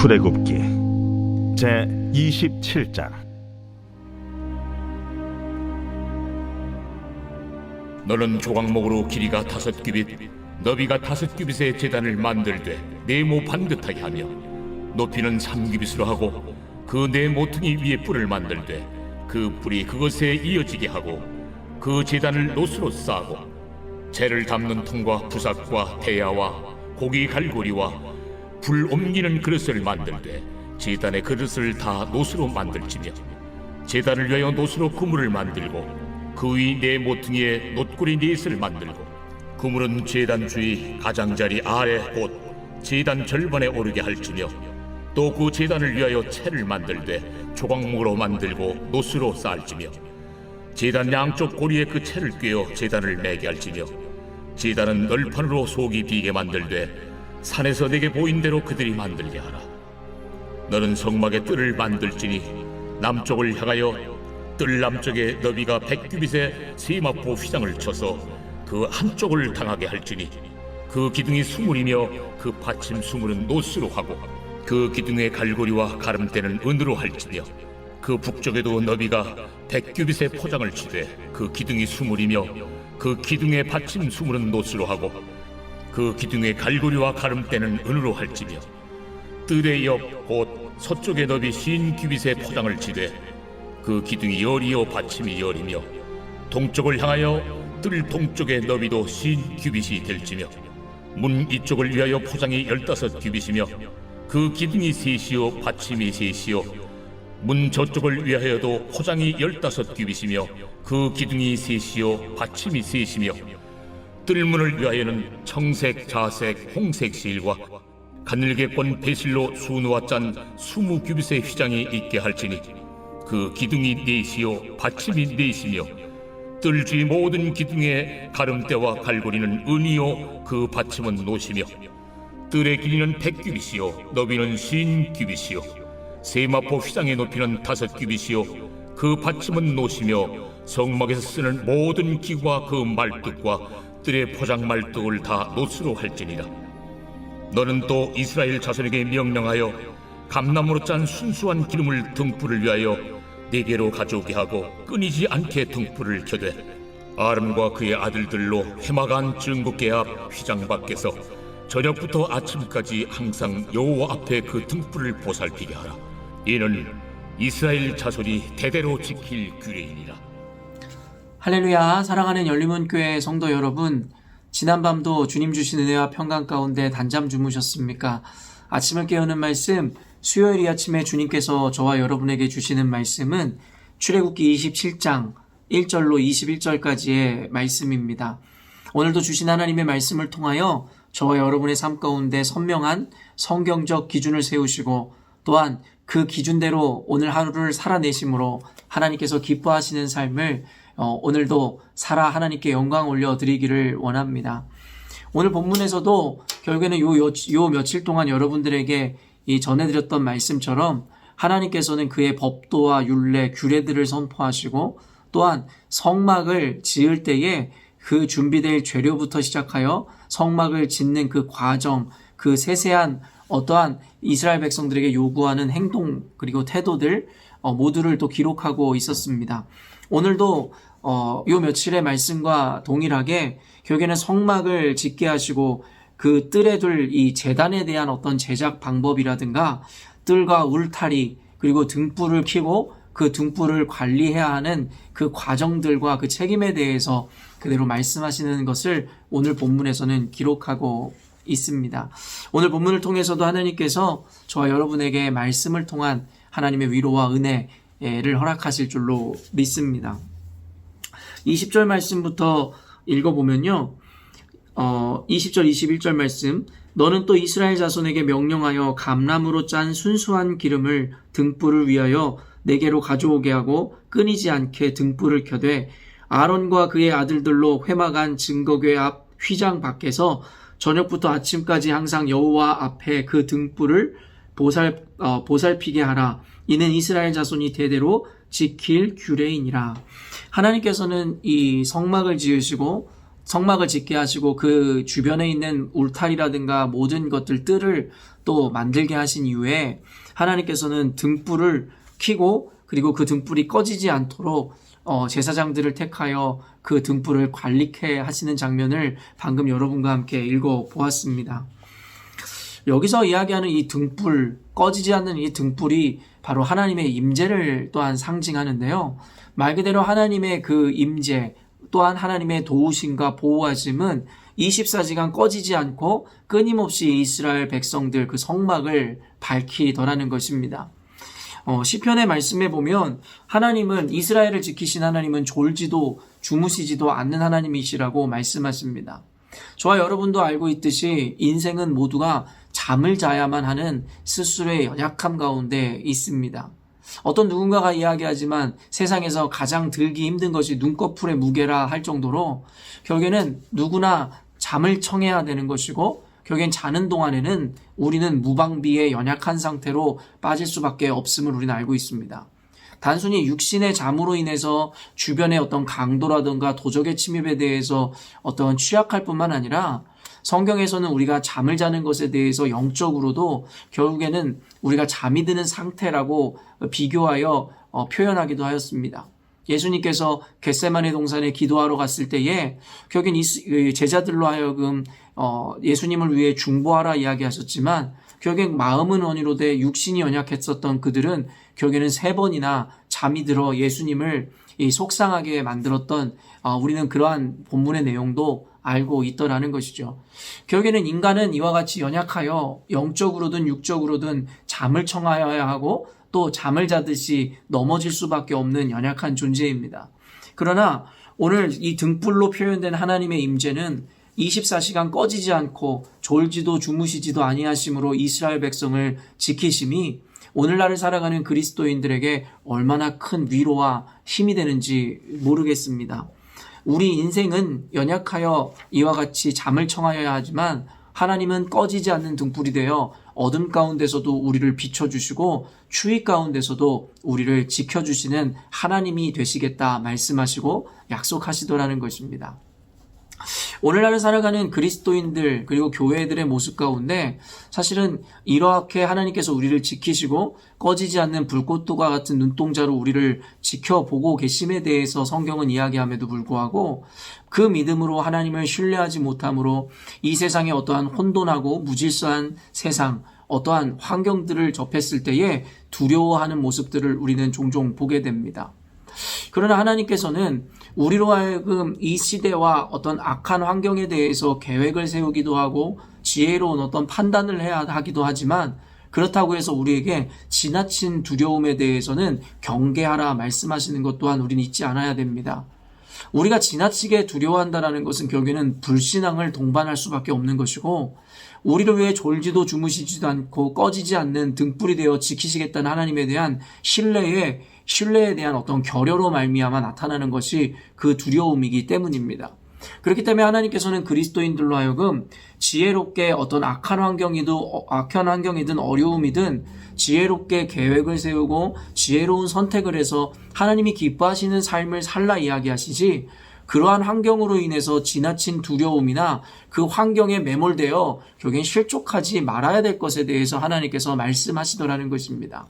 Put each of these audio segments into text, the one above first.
출애굽기 제 27장. 너는 조각목으로 길이가 5규빗, 너비가 5규빗의 제단을 만들되 네모 반듯하게 하며 높이는 3규빗으로 하고 그 네 모퉁이 위에 뿔을 만들되 그 뿔이 그것에 이어지게 하고 그 제단을 노수로 싸고 재를 담는 통과 부삭과 대야와 고기 갈고리와 불 옮기는 그릇을 만들되 제단의 그릇을 다 노수로 만들지며 제단을 위하여 노수로 그물을 만들고 그 위 네 모퉁이에 놋고리 넷을 만들고 그물은 제단 주위 가장자리 아래 곧 제단 절반에 오르게 할지며 또 그 제단을 위하여 채를 만들되 조각목으로 만들고 노수로 쌓을지며 제단 양쪽 고리에 그 채를 꿰어 제단을 매게 할지며 제단은 널판으로 속이 비게 만들되 산에서 내게 보인 대로 그들이 만들게 하라. 너는 성막의 뜰을 만들지니 남쪽을 향하여 뜰 남쪽에 너비가 100규빗의 세마포 휘장을 쳐서 그 한쪽을 당하게 할지니 그 기둥이 수물이며 그 받침 수물은 노수로 하고 그 기둥의 갈고리와 가름대는 은으로 할지며 그 북쪽에도 너비가 100규빗의 포장을 치되 그 기둥이 수물이며 그 기둥의 받침 수물은 노수로 하고 그 기둥의 갈고리와 가름대는 은으로 할지며 뜰의 옆 곧 서쪽에 너비 50규빗의 포장을 치되 그 기둥이 열이요 받침이 열이며 동쪽을 향하여 뜰 동쪽의 너비도 50규빗이 될지며 문 이쪽을 위하여 포장이 15규빗이며 그 기둥이 셋이요 받침이 셋이요 문 저쪽을 위하여도 포장이 15규빗이며 그 기둥이 셋이요 받침이 셋이며 뜰문을 위하여는 청색, 자색, 홍색 실과 가늘게꼰 배실로 수누와 짠 20규빗의 휘장이 있게 할지니 그 기둥이 넷이요 받침이 넷이며 뜰 주위 모든 기둥의 가름대와 갈고리는 은이요 그 받침은 노시며 뜰의 길이는 100규빗이요 너비는 50규빗이요 세마포 휘장의 높이는 5규빗이요 그 받침은 노시며 성막에서 쓰는 모든 기구와 그 말뚝과 뜰의 포장 말뚝을 다 노수로 할지니라. 너는 또 이스라엘 자손에게 명령하여 감나무로 짠 순수한 기름을 등불을 위하여 네게로 가져오게 하고 끊이지 않게 등불을 켜되 아름과 그의 아들들로 회막안 증거궤 앞 휘장 밖에서 저녁부터 아침까지 항상 여호와 앞에 그 등불을 보살피게 하라. 이는 이스라엘 자손이 대대로 지킬 규례이니라. 할렐루야. 사랑하는 열림은교회 성도 여러분, 지난밤도 주님 주신 은혜와 평강 가운데 단잠 주무셨습니까? 아침을 깨우는 말씀, 수요일 아침에 주님께서 저와 여러분에게 주시는 말씀은 출애굽기 27장 1절로 21절까지의 말씀입니다. 오늘도 주신 하나님의 말씀을 통하여 저와 여러분의 삶 가운데 선명한 성경적 기준을 세우시고 또한 그 기준대로 오늘 하루를 살아내심으로 하나님께서 기뻐하시는 삶을 오늘도 살아 하나님께 영광 올려드리기를 원합니다. 오늘 본문에서도 결국에는 요 며칠 동안 여러분들에게 이 전해드렸던 말씀처럼 하나님께서는 그의 법도와 율례, 규례들을 선포하시고 또한 성막을 지을 때에 그 준비될 재료부터 시작하여 성막을 짓는 그 과정, 그 세세한 어떠한 이스라엘 백성들에게 요구하는 행동 그리고 태도들 모두를 또 기록하고 있었습니다. 오늘도 요 며칠의 말씀과 동일하게 결국에는 성막을 짓게 하시고 그 뜰에 둘 이 제단에 대한 어떤 제작 방법이라든가 뜰과 울타리 그리고 등불을 켜고 그 등불을 관리해야 하는 그 과정들과 그 책임에 대해서 그대로 말씀하시는 것을 오늘 본문에서는 기록하고 있습니다. 오늘 본문을 통해서도 하나님께서 저와 여러분에게 말씀을 통한 하나님의 위로와 은혜를 허락하실 줄로 믿습니다. 20절 말씀부터 읽어보면요. 20절 21절 말씀, 너는 또 이스라엘 자손에게 명령하여 감람으로 짠 순수한 기름을 등불을 위하여 네게로 가져오게 하고 끊이지 않게 등불을 켜되 아론과 그의 아들들로 회막안 증거궤 앞 휘장 밖에서 저녁부터 아침까지 항상 여호와 앞에 그 등불을 보살피게 하라. 이는 이스라엘 자손이 대대로 지킬 규례이니라. 하나님께서는 이 성막을 지으시고 성막을 짓게 하시고 그 주변에 있는 울타리라든가 모든 뜰을 또 만들게 하신 이후에 하나님께서는 등불을 켜고 그리고 그 등불이 꺼지지 않도록 제사장들을 택하여 그 등불을 관리케 하시는 장면을 방금 여러분과 함께 읽어보았습니다. 여기서 이야기하는 이 등불, 꺼지지 않는 이 등불이 바로 하나님의 임재를 또한 상징하는데요. 말 그대로 하나님의 그 임재, 또한 하나님의 도우심과 보호하심은 24시간 꺼지지 않고 끊임없이 이스라엘 백성들 그 성막을 밝히더라는 것입니다. 시편의 말씀에 보면 하나님은 이스라엘을 지키신 하나님은 졸지도 주무시지도 않는 하나님이시라고 말씀하십니다. 저와 여러분도 알고 있듯이 인생은 모두가 잠을 자야만 하는 스스로의 연약함 가운데 있습니다. 어떤 누군가가 이야기하지만 세상에서 가장 들기 힘든 것이 눈꺼풀의 무게라 할 정도로 결국에는 누구나 잠을 청해야 되는 것이고 결국엔 자는 동안에는 우리는 무방비에 연약한 상태로 빠질 수밖에 없음을 우리는 알고 있습니다. 단순히 육신의 잠으로 인해서 주변의 어떤 강도라든가 도적의 침입에 대해서 어떤 취약할 뿐만 아니라 성경에서는 우리가 잠을 자는 것에 대해서 영적으로도 결국에는 우리가 잠이 드는 상태라고 비교하여 표현하기도 하였습니다. 예수님께서 겟세마네 동산에 기도하러 갔을 때에 결국엔 제자들로 하여금 예수님을 위해 중보하라 이야기하셨지만 결국엔 마음은 원이로되 육신이 연약했었던 그들은 결국에는 3번이나 잠이 들어 예수님을 속상하게 만들었던 우리는 그러한 본문의 내용도 알고 있더라는 것이죠. 결국에는 인간은 이와 같이 연약하여 영적으로든 육적으로든 잠을 청하여야 하고 또 잠을 자듯이 넘어질 수밖에 없는 연약한 존재입니다. 그러나 오늘 이 등불로 표현된 하나님의 임재는 24시간 꺼지지 않고 졸지도 주무시지도 아니하심으로 이스라엘 백성을 지키심이 오늘날을 살아가는 그리스도인들에게 얼마나 큰 위로와 힘이 되는지 모르겠습니다. 우리 인생은 연약하여 이와 같이 잠을 청하여야 하지만 하나님은 꺼지지 않는 등불이 되어 어둠 가운데서도 우리를 비춰주시고 추위 가운데서도 우리를 지켜주시는 하나님이 되시겠다 말씀하시고 약속하시더라는 것입니다. 오늘날을 살아가는 그리스도인들 그리고 교회들의 모습 가운데 사실은 이렇게 하나님께서 우리를 지키시고 꺼지지 않는 불꽃도가 같은 눈동자로 우리를 지켜보고 계심에 대해서 성경은 이야기함에도 불구하고 그 믿음으로 하나님을 신뢰하지 못함으로 이 세상에 어떠한 혼돈하고 무질서한 세상 어떠한 환경들을 접했을 때에 두려워하는 모습들을 우리는 종종 보게 됩니다. 그러나 하나님께서는 우리로 하여금 이 시대와 어떤 악한 환경에 대해서 계획을 세우기도 하고 지혜로운 어떤 판단을 해야 하기도 하지만 그렇다고 해서 우리에게 지나친 두려움에 대해서는 경계하라 말씀하시는 것 또한 우리는 잊지 않아야 됩니다. 우리가 지나치게 두려워한다는 것은 결국에는 불신앙을 동반할 수밖에 없는 것이고 우리를 위해 졸지도 주무시지도 않고 꺼지지 않는 등불이 되어 지키시겠다는 하나님에 대한 신뢰에 대한 어떤 결여로 말미암아 나타나는 것이 그 두려움이기 때문입니다. 그렇기 때문에 하나님께서는 그리스도인들로 하여금 지혜롭게 어떤 악한 환경이든 어려움이든 지혜롭게 계획을 세우고 지혜로운 선택을 해서 하나님이 기뻐하시는 삶을 살라 이야기하시지 그러한 환경으로 인해서 지나친 두려움이나 그 환경에 매몰되어 결국엔 실족하지 말아야 될 것에 대해서 하나님께서 말씀하시더라는 것입니다.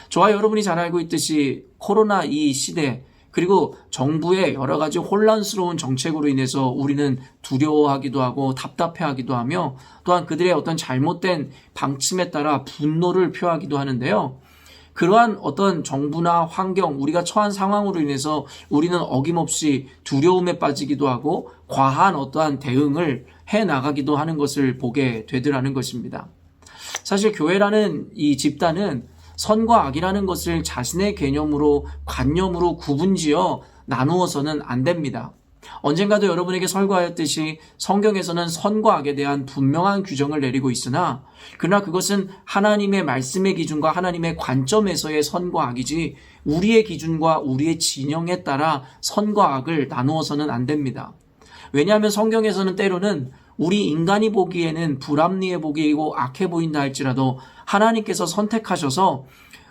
저와 여러분이 잘 알고 있듯이 코로나 이 시대 그리고 정부의 여러 가지 혼란스러운 정책으로 인해서 우리는 두려워하기도 하고 답답해하기도 하며 또한 그들의 어떤 잘못된 방침에 따라 분노를 표하기도 하는데요. 그러한 어떤 정부나 환경, 우리가 처한 상황으로 인해서 우리는 어김없이 두려움에 빠지기도 하고 과한 어떠한 대응을 해나가기도 하는 것을 보게 되더라는 것입니다. 사실 교회라는 이 집단은 선과 악이라는 것을 자신의 개념으로 관념으로 구분지어 나누어서는 안 됩니다. 언젠가도 여러분에게 설교하였듯이 성경에서는 선과 악에 대한 분명한 규정을 내리고 있으나 그러나 그것은 하나님의 말씀의 기준과 하나님의 관점에서의 선과 악이지 우리의 기준과 우리의 진영에 따라 선과 악을 나누어서는 안 됩니다. 왜냐하면 성경에서는 때로는 우리 인간이 보기에는 불합리해 보이고 악해 보인다 할지라도 하나님께서 선택하셔서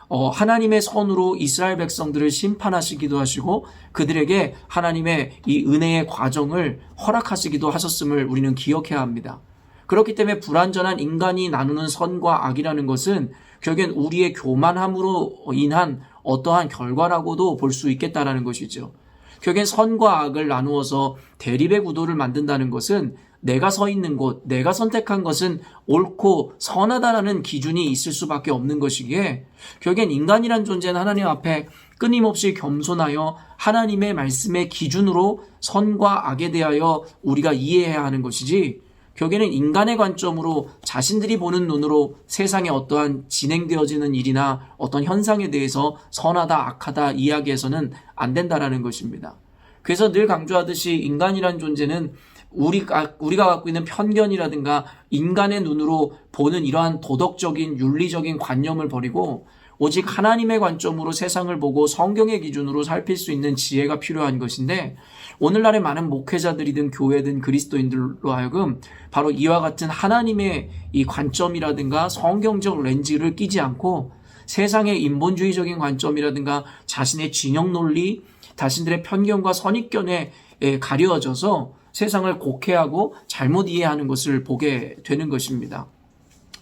하나님의 선으로 이스라엘 백성들을 심판하시기도 하시고 그들에게 하나님의 이 은혜의 과정을 허락하시기도 하셨음을 우리는 기억해야 합니다. 그렇기 때문에 불완전한 인간이 나누는 선과 악이라는 것은 결국엔 우리의 교만함으로 인한 어떠한 결과라고도 볼 수 있겠다라는 것이죠. 결국엔 선과 악을 나누어서 대립의 구도를 만든다는 것은 내가 서 있는 곳, 내가 선택한 것은 옳고 선하다라는 기준이 있을 수밖에 없는 것이기에 결국엔 인간이란 존재는 하나님 앞에 끊임없이 겸손하여 하나님의 말씀의 기준으로 선과 악에 대하여 우리가 이해해야 하는 것이지 결국에는 인간의 관점으로 자신들이 보는 눈으로 세상에 어떠한 진행되어지는 일이나 어떤 현상에 대해서 선하다 악하다 이야기해서는 안 된다라는 것입니다. 그래서 늘 강조하듯이 인간이란 존재는 우리가 갖고 있는 편견이라든가 인간의 눈으로 보는 이러한 도덕적인 윤리적인 관념을 버리고 오직 하나님의 관점으로 세상을 보고 성경의 기준으로 살필 수 있는 지혜가 필요한 것인데 오늘날의 많은 목회자들이든 교회든 그리스도인들로 하여금 바로 이와 같은 하나님의 이 관점이라든가 성경적 렌즈를 끼지 않고 세상의 인본주의적인 관점이라든가 자신의 진영 논리, 자신들의 편견과 선입견에 가려져서 세상을 곡해하고 잘못 이해하는 것을 보게 되는 것입니다.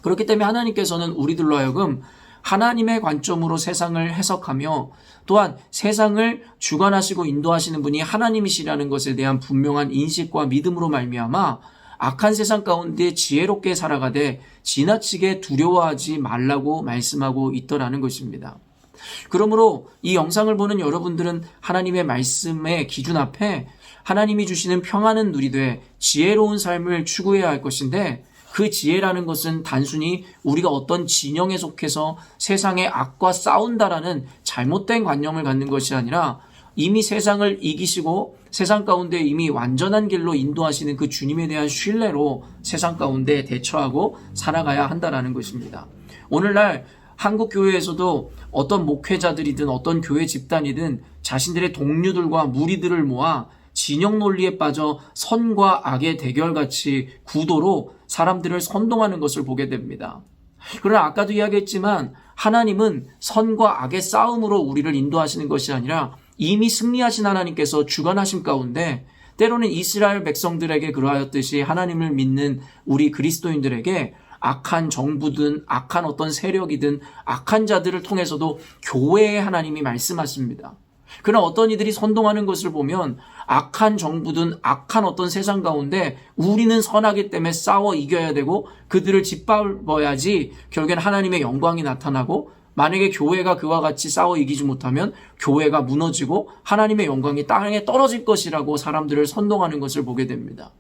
그렇기 때문에 하나님께서는 우리들로 하여금 하나님의 관점으로 세상을 해석하며 또한 세상을 주관하시고 인도하시는 분이 하나님이시라는 것에 대한 분명한 인식과 믿음으로 말미암아 악한 세상 가운데 지혜롭게 살아가되 지나치게 두려워하지 말라고 말씀하고 있더라는 것입니다. 그러므로 이 영상을 보는 여러분들은 하나님의 말씀의 기준 앞에 하나님이 주시는 평안은 누리되 지혜로운 삶을 추구해야 할 것인데 그 지혜라는 것은 단순히 우리가 어떤 진영에 속해서 세상의 악과 싸운다라는 잘못된 관념을 갖는 것이 아니라 이미 세상을 이기시고 세상 가운데 이미 완전한 길로 인도하시는 그 주님에 대한 신뢰로 세상 가운데 대처하고 살아가야 한다라는 것입니다. 오늘날 한국 교회에서도 어떤 목회자들이든 어떤 교회 집단이든 자신들의 동료들과 무리들을 모아 진영 논리에 빠져 선과 악의 대결같이 구도로 사람들을 선동하는 것을 보게 됩니다. 그러나 아까도 이야기했지만 하나님은 선과 악의 싸움으로 우리를 인도하시는 것이 아니라 이미 승리하신 하나님께서 주관하심 가운데 때로는 이스라엘 백성들에게 그러하였듯이 하나님을 믿는 우리 그리스도인들에게 악한 정부든 악한 어떤 세력이든 악한 자들을 통해서도 교회의 하나님이 말씀하십니다. 그러나 어떤 이들이 선동하는 것을 보면 악한 정부든 악한 어떤 세상 가운데 우리는 선하기 때문에 싸워 이겨야 되고 그들을 짓밟아야지 결국엔 하나님의 영광이 나타나고 만약에 교회가 그와 같이 싸워 이기지 못하면 교회가 무너지고 하나님의 영광이 땅에 떨어질 것이라고 사람들을 선동하는 것을 보게 됩니다.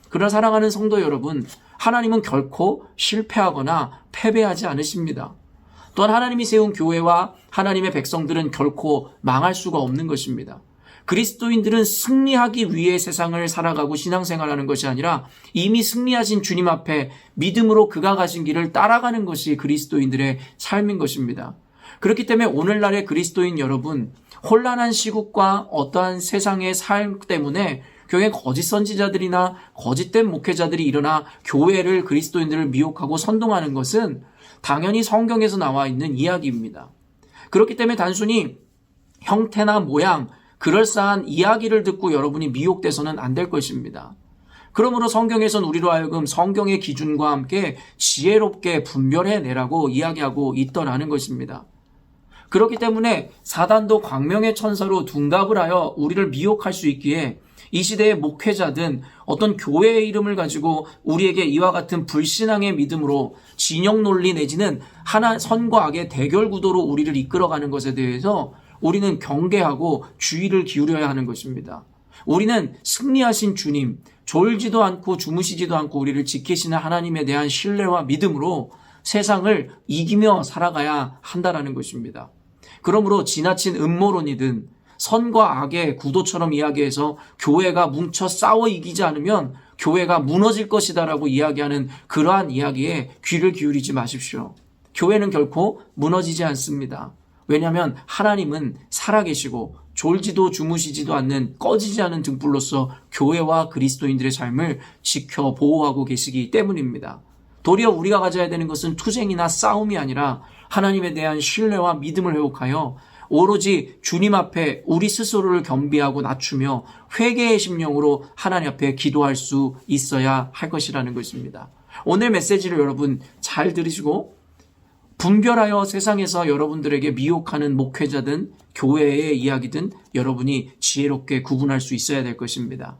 그러나 사랑하는 성도 여러분, 하나님은 결코 실패하거나 패배하지 않으십니다. 또한 하나님이 세운 교회와 하나님의 백성들은 결코 망할 수가 없는 것입니다. 그리스도인들은 승리하기 위해 세상을 살아가고 신앙생활하는 것이 아니라 이미 승리하신 주님 앞에 믿음으로 그가 가신 길을 따라가는 것이 그리스도인들의 삶인 것입니다. 그렇기 때문에 오늘날의 그리스도인 여러분, 혼란한 시국과 어떠한 세상의 삶 때문에 교회 거짓 선지자들이나 거짓된 목회자들이 일어나 교회를 그리스도인들을 미혹하고 선동하는 것은 당연히 성경에서 나와 있는 이야기입니다. 그렇기 때문에 단순히 형태나 모양, 그럴싸한 이야기를 듣고 여러분이 미혹돼서는 안 될 것입니다. 그러므로 성경에서는 우리로 하여금 성경의 기준과 함께 지혜롭게 분별해내라고 이야기하고 있더라는 것입니다. 그렇기 때문에 사단도 광명의 천사로 둔갑을 하여 우리를 미혹할 수 있기에 이 시대의 목회자든 어떤 교회의 이름을 가지고 우리에게 이와 같은 불신앙의 믿음으로 진영 논리 내지는 하나 선과 악의 대결 구도로 우리를 이끌어가는 것에 대해서 우리는 경계하고 주의를 기울여야 하는 것입니다. 우리는 승리하신 주님, 졸지도 않고 주무시지도 않고 우리를 지키시는 하나님에 대한 신뢰와 믿음으로 세상을 이기며 살아가야 한다는 것입니다. 그러므로 지나친 음모론이든 선과 악의 구도처럼 이야기해서 교회가 뭉쳐 싸워 이기지 않으면 교회가 무너질 것이다라고 이야기하는 그러한 이야기에 귀를 기울이지 마십시오. 교회는 결코 무너지지 않습니다. 왜냐하면 하나님은 살아계시고 졸지도 주무시지도 않는 꺼지지 않은 등불로서 교회와 그리스도인들의 삶을 지켜 보호하고 계시기 때문입니다. 도리어 우리가 가져야 되는 것은 투쟁이나 싸움이 아니라 하나님에 대한 신뢰와 믿음을 회복하여 오로지 주님 앞에 우리 스스로를 겸비하고 낮추며 회개의 심령으로 하나님 앞에 기도할 수 있어야 할 것이라는 것입니다. 오늘 메시지를 여러분 잘 들으시고 분별하여 세상에서 여러분들에게 미혹하는 목회자든 교회의 이야기든 여러분이 지혜롭게 구분할 수 있어야 될 것입니다.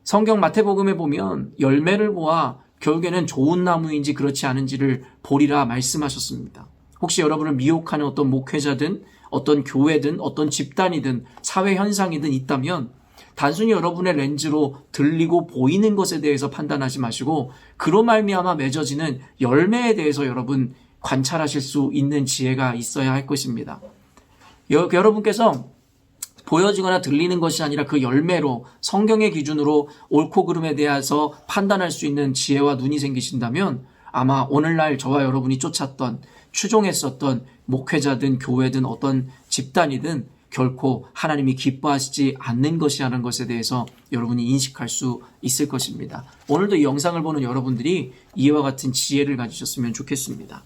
성경 마태복음에 보면 열매를 보아 결국에는 좋은 나무인지 그렇지 않은지를 보리라 말씀하셨습니다. 혹시 여러분을 미혹하는 어떤 목회자든 어떤 교회든 어떤 집단이든 사회 현상이든 있다면 단순히 여러분의 렌즈로 들리고 보이는 것에 대해서 판단하지 마시고 그로 말미암아 맺어지는 열매에 대해서 여러분 관찰하실 수 있는 지혜가 있어야 할 것입니다. 여러분께서 보여지거나 들리는 것이 아니라 그 열매로 성경의 기준으로 옳고 그름에 대해서 판단할 수 있는 지혜와 눈이 생기신다면 아마 오늘날 저와 여러분이 쫓았던 추종했었던 목회자든 교회든 어떤 집단이든 결코 하나님이 기뻐하시지 않는 것이라는 것에 대해서 여러분이 인식할 수 있을 것입니다. 오늘도 이 영상을 보는 여러분들이 이와 같은 지혜를 가지셨으면 좋겠습니다.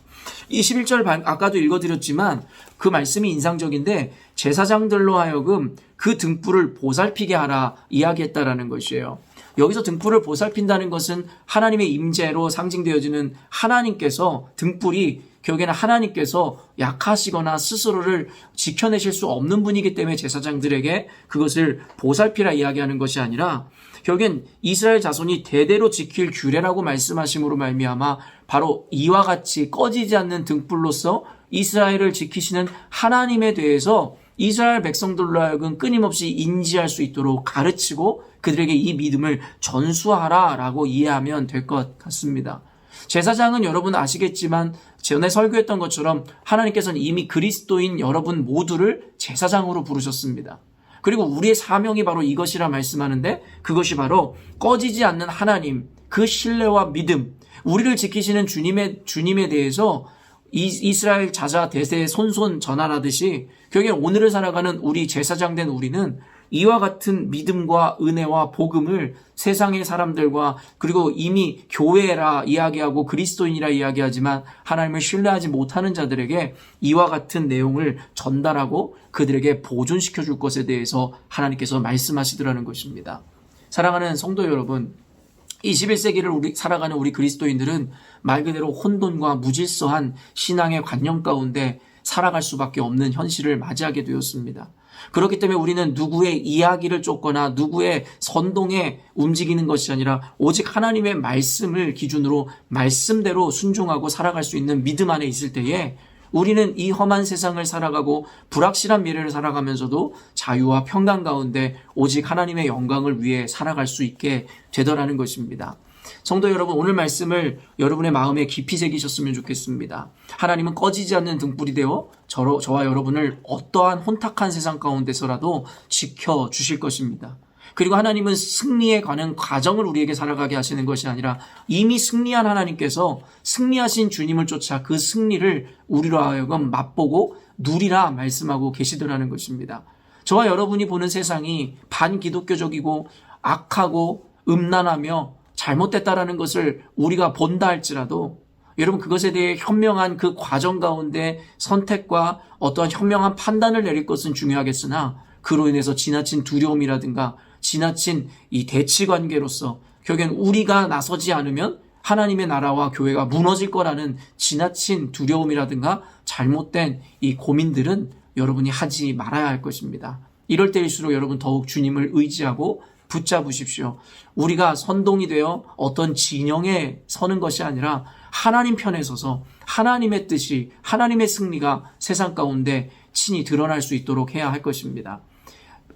21절 아까도 읽어드렸지만 그 말씀이 인상적인데 제사장들로 하여금 그 등불을 보살피게 하라 이야기했다라는 것이에요. 여기서 등불을 보살핀다는 것은 하나님의 임재로 상징되어지는 하나님께서 등불이 결국에는 하나님께서 약하시거나 스스로를 지켜내실 수 없는 분이기 때문에 제사장들에게 그것을 보살피라 이야기하는 것이 아니라 결국엔 이스라엘 자손이 대대로 지킬 규례라고 말씀하심으로 말미암아 바로 이와 같이 꺼지지 않는 등불로서 이스라엘을 지키시는 하나님에 대해서 이스라엘 백성들로 하여금 끊임없이 인지할 수 있도록 가르치고 그들에게 이 믿음을 전수하라라고 이해하면 될 것 같습니다. 제사장은 여러분 아시겠지만 전에 설교했던 것처럼 하나님께서는 이미 그리스도인 여러분 모두를 제사장으로 부르셨습니다. 그리고 우리의 사명이 바로 이것이라 말씀하는데 그것이 바로 꺼지지 않는 하나님, 그 신뢰와 믿음, 우리를 지키시는 주님에 대해서 이스라엘 자자 대세에 손손 전환하듯이 결국엔 오늘을 살아가는 우리 제사장 된 우리는 이와 같은 믿음과 은혜와 복음을 세상의 사람들과 그리고 이미 교회라 이야기하고 그리스도인이라 이야기하지만 하나님을 신뢰하지 못하는 자들에게 이와 같은 내용을 전달하고 그들에게 보존시켜 줄 것에 대해서 하나님께서 말씀하시더라는 것입니다. 사랑하는 성도 여러분, 21세기를 살아가는 우리 그리스도인들은 말 그대로 혼돈과 무질서한 신앙의 관념 가운데 살아갈 수밖에 없는 현실을 맞이하게 되었습니다. 그렇기 때문에 우리는 누구의 이야기를 쫓거나 누구의 선동에 움직이는 것이 아니라 오직 하나님의 말씀을 기준으로 말씀대로 순종하고 살아갈 수 있는 믿음 안에 있을 때에 우리는 이 험한 세상을 살아가고 불확실한 미래를 살아가면서도 자유와 평강 가운데 오직 하나님의 영광을 위해 살아갈 수 있게 되더라는 것입니다. 성도 여러분, 오늘 말씀을 여러분의 마음에 깊이 새기셨으면 좋겠습니다. 하나님은 꺼지지 않는 등불이 되어 저와 여러분을 어떠한 혼탁한 세상 가운데서라도 지켜주실 것입니다. 그리고 하나님은 승리에 관한 과정을 우리에게 살아가게 하시는 것이 아니라 이미 승리한 하나님께서 승리하신 주님을 쫓아 그 승리를 우리로 하여금 맛보고 누리라 말씀하고 계시더라는 것입니다. 저와 여러분이 보는 세상이 반기독교적이고 악하고 음란하며 잘못됐다라는 것을 우리가 본다 할지라도 여러분 그것에 대해 현명한 그 과정 가운데 선택과 어떠한 현명한 판단을 내릴 것은 중요하겠으나 그로 인해서 지나친 두려움이라든가 지나친 이 대치관계로서 결국엔 우리가 나서지 않으면 하나님의 나라와 교회가 무너질 거라는 지나친 두려움이라든가 잘못된 이 고민들은 여러분이 하지 말아야 할 것입니다. 이럴 때일수록 여러분 더욱 주님을 의지하고 붙잡으십시오. 우리가 선동이 되어 어떤 진영에 서는 것이 아니라 하나님 편에 서서 하나님의 뜻이 하나님의 승리가 세상 가운데 친히 드러날 수 있도록 해야 할 것입니다.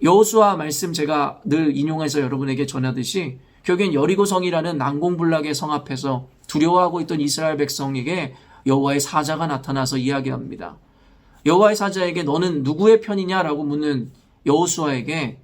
여호수아 말씀 제가 늘 인용해서 여러분에게 전하듯이 결국엔 여리고성이라는 난공불락의 성 앞에서 두려워하고 있던 이스라엘 백성에게 여호와의 사자가 나타나서 이야기합니다. 여호와의 사자에게 너는 누구의 편이냐라고 묻는 여호수아에게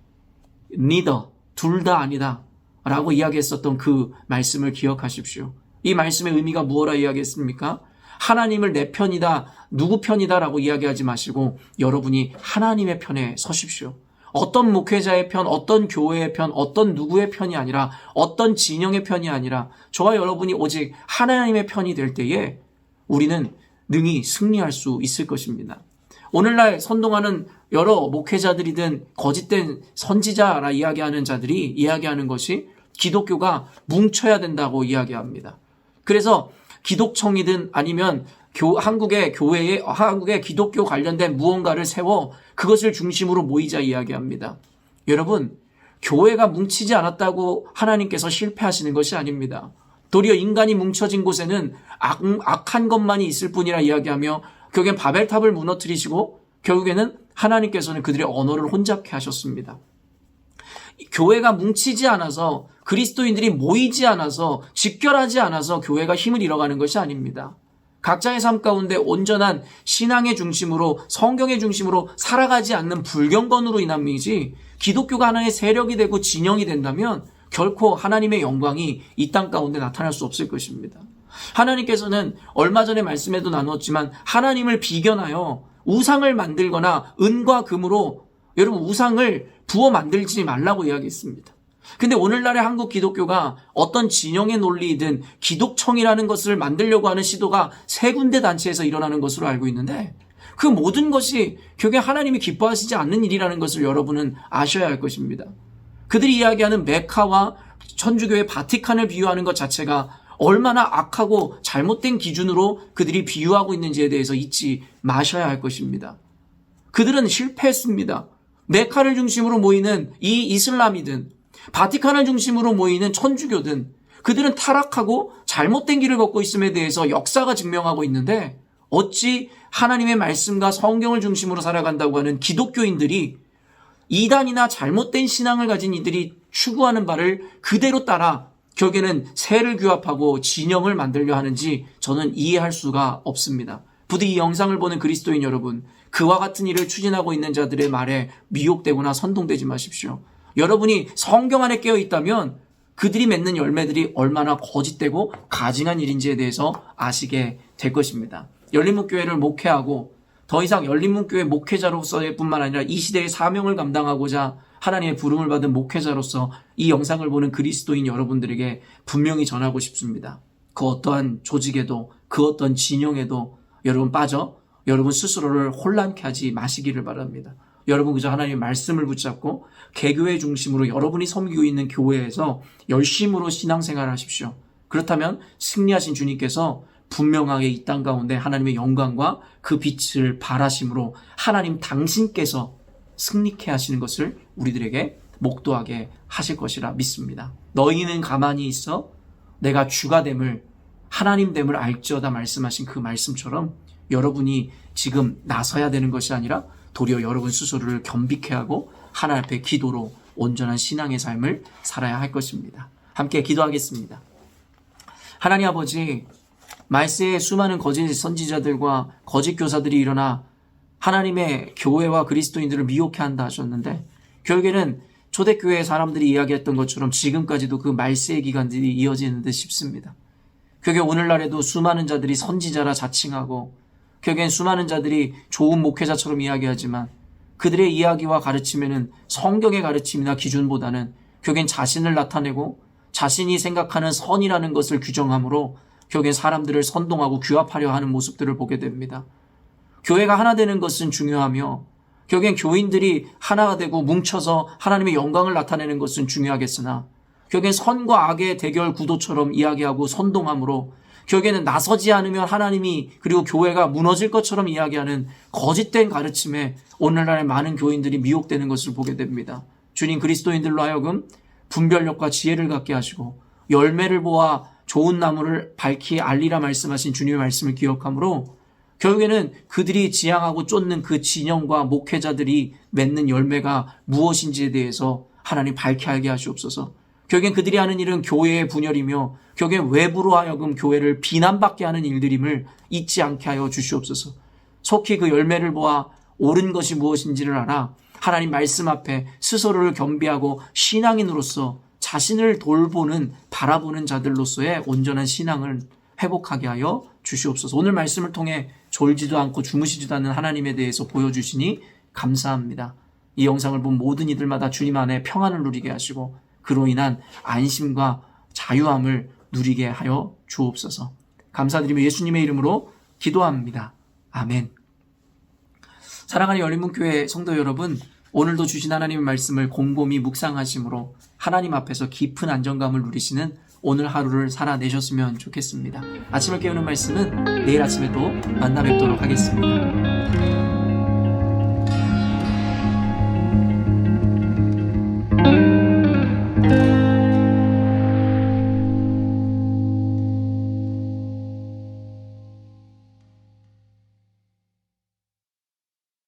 neither 둘 다 아니다 라고 이야기했었던 그 말씀을 기억하십시오. 이 말씀의 의미가 무엇라 이야기했습니까? 하나님을 내 편이다, 누구 편이다 라고 이야기하지 마시고 여러분이 하나님의 편에 서십시오. 어떤 목회자의 편, 어떤 교회의 편, 어떤 누구의 편이 아니라 어떤 진영의 편이 아니라 저와 여러분이 오직 하나님의 편이 될 때에 우리는 능히 승리할 수 있을 것입니다. 오늘날 선동하는 여러 목회자들이든 거짓된 선지자라 이야기하는 자들이 이야기하는 것이 기독교가 뭉쳐야 된다고 이야기합니다. 그래서 기독청이든 아니면 한국의 기독교 관련된 무언가를 세워 그것을 중심으로 모이자 이야기합니다. 여러분, 교회가 뭉치지 않았다고 하나님께서 실패하시는 것이 아닙니다. 도리어 인간이 뭉쳐진 곳에는 악한 것만이 있을 뿐이라 이야기하며 결국엔 바벨탑을 무너뜨리시고 결국에는 하나님께서는 그들의 언어를 혼잡케 하셨습니다. 교회가 뭉치지 않아서 그리스도인들이 모이지 않아서 집결하지 않아서 교회가 힘을 잃어가는 것이 아닙니다. 각자의 삶 가운데 온전한 신앙의 중심으로 성경의 중심으로 살아가지 않는 불경건으로 인함이지 기독교가 하나의 세력이 되고 진영이 된다면 결코 하나님의 영광이 이 땅 가운데 나타날 수 없을 것입니다. 하나님께서는 얼마 전에 말씀에도 나누었지만 하나님을 비견하여 우상을 만들거나 은과 금으로 여러분 우상을 부어 만들지 말라고 이야기했습니다. 근데 오늘날의 한국 기독교가 어떤 진영의 논리이든 기독청이라는 것을 만들려고 하는 시도가 세 군데 단체에서 일어나는 것으로 알고 있는데 그 모든 것이 결국에 하나님이 기뻐하시지 않는 일이라는 것을 여러분은 아셔야 할 것입니다. 그들이 이야기하는 메카와 천주교의 바티칸을 비유하는 것 자체가 얼마나 악하고 잘못된 기준으로 그들이 비유하고 있는지에 대해서 잊지 마셔야 할 것입니다. 그들은 실패했습니다. 메카를 중심으로 모이는 이 이슬람이든 바티칸을 중심으로 모이는 천주교든 그들은 타락하고 잘못된 길을 걷고 있음에 대해서 역사가 증명하고 있는데 어찌 하나님의 말씀과 성경을 중심으로 살아간다고 하는 기독교인들이 이단이나 잘못된 신앙을 가진 이들이 추구하는 바를 그대로 따라 결국에는 세를 규합하고 진영을 만들려 하는지 저는 이해할 수가 없습니다. 부디 이 영상을 보는 그리스도인 여러분, 그와 같은 일을 추진하고 있는 자들의 말에 미혹되거나 선동되지 마십시오. 여러분이 성경 안에 깨어 있다면 그들이 맺는 열매들이 얼마나 거짓되고 가증한 일인지에 대해서 아시게 될 것입니다. 열린문교회를 목회하고 더 이상 열린문교회 목회자로서의 뿐만 아니라 이 시대의 사명을 감당하고자 하나님의 부름을 받은 목회자로서 이 영상을 보는 그리스도인 여러분들에게 분명히 전하고 싶습니다. 그 어떠한 조직에도 그 어떤 진영에도 여러분 빠져 여러분 스스로를 혼란케 하지 마시기를 바랍니다. 여러분 그저 하나님의 말씀을 붙잡고 개교회 중심으로 여러분이 섬기고 있는 교회에서 열심으로 신앙생활을 하십시오. 그렇다면 승리하신 주님께서 분명하게 이 땅 가운데 하나님의 영광과 그 빛을 발하심으로 하나님 당신께서 승리케 하시는 것을 우리들에게 목도하게 하실 것이라 믿습니다. 너희는 가만히 있어 내가 주가 됨을 하나님 됨을 알지어다 말씀하신 그 말씀처럼 여러분이 지금 나서야 되는 것이 아니라 도리어 여러분 스스로를 겸비케 하고 하나님 앞에 기도로 온전한 신앙의 삶을 살아야 할 것입니다. 함께 기도하겠습니다. 하나님 아버지, 말세에 수많은 거짓 선지자들과 거짓 교사들이 일어나 하나님의 교회와 그리스도인들을 미혹해 한다 하셨는데 결국에는 초대교회 사람들이 이야기했던 것처럼 지금까지도 그 말세의 기간들이 이어지는 듯 싶습니다. 결국에 오늘날에도 수많은 자들이 선지자라 자칭하고 결국엔 수많은 자들이 좋은 목회자처럼 이야기하지만 그들의 이야기와 가르침에는 성경의 가르침이나 기준보다는 결국엔 자신을 나타내고 자신이 생각하는 선이라는 것을 규정함으로 결국엔 사람들을 선동하고 규합하려 하는 모습들을 보게 됩니다. 교회가 하나 되는 것은 중요하며 결국엔 교인들이 하나가 되고 뭉쳐서 하나님의 영광을 나타내는 것은 중요하겠으나 결국엔 선과 악의 대결 구도처럼 이야기하고 선동함으로 결국에는 나서지 않으면 하나님이 그리고 교회가 무너질 것처럼 이야기하는 거짓된 가르침에 오늘날의 많은 교인들이 미혹되는 것을 보게 됩니다. 주님 그리스도인들로 하여금 분별력과 지혜를 갖게 하시고 열매를 보아 좋은 나무를 밝히 알리라 말씀하신 주님의 말씀을 기억함으로 결국에는 그들이 지향하고 쫓는 그 진영과 목회자들이 맺는 열매가 무엇인지에 대해서 하나님 밝히 알게 하시옵소서. 결국엔 그들이 하는 일은 교회의 분열이며 결국엔 외부로 하여금 교회를 비난받게 하는 일들임을 잊지 않게 하여 주시옵소서. 속히 그 열매를 보아 옳은 것이 무엇인지를 알아 하나님 말씀 앞에 스스로를 겸비하고 신앙인으로서 자신을 돌보는 바라보는 자들로서의 온전한 신앙을 회복하게 하여 주시옵소서. 오늘 말씀을 통해 졸지도 않고 주무시지도 않는 하나님에 대해서 보여주시니 감사합니다. 이 영상을 본 모든 이들마다 주님 안에 평안을 누리게 하시고 그로 인한 안심과 자유함을 누리게 하여 주옵소서. 감사드리며 예수님의 이름으로 기도합니다. 아멘. 사랑하는 열린문교회 성도 여러분, 오늘도 주신 하나님의 말씀을 곰곰이 묵상하심으로 하나님 앞에서 깊은 안정감을 누리시는 오늘 하루를 살아내셨으면 좋겠습니다. 아침을 깨우는 말씀은 내일 아침에 또 만나 뵙도록 하겠습니다.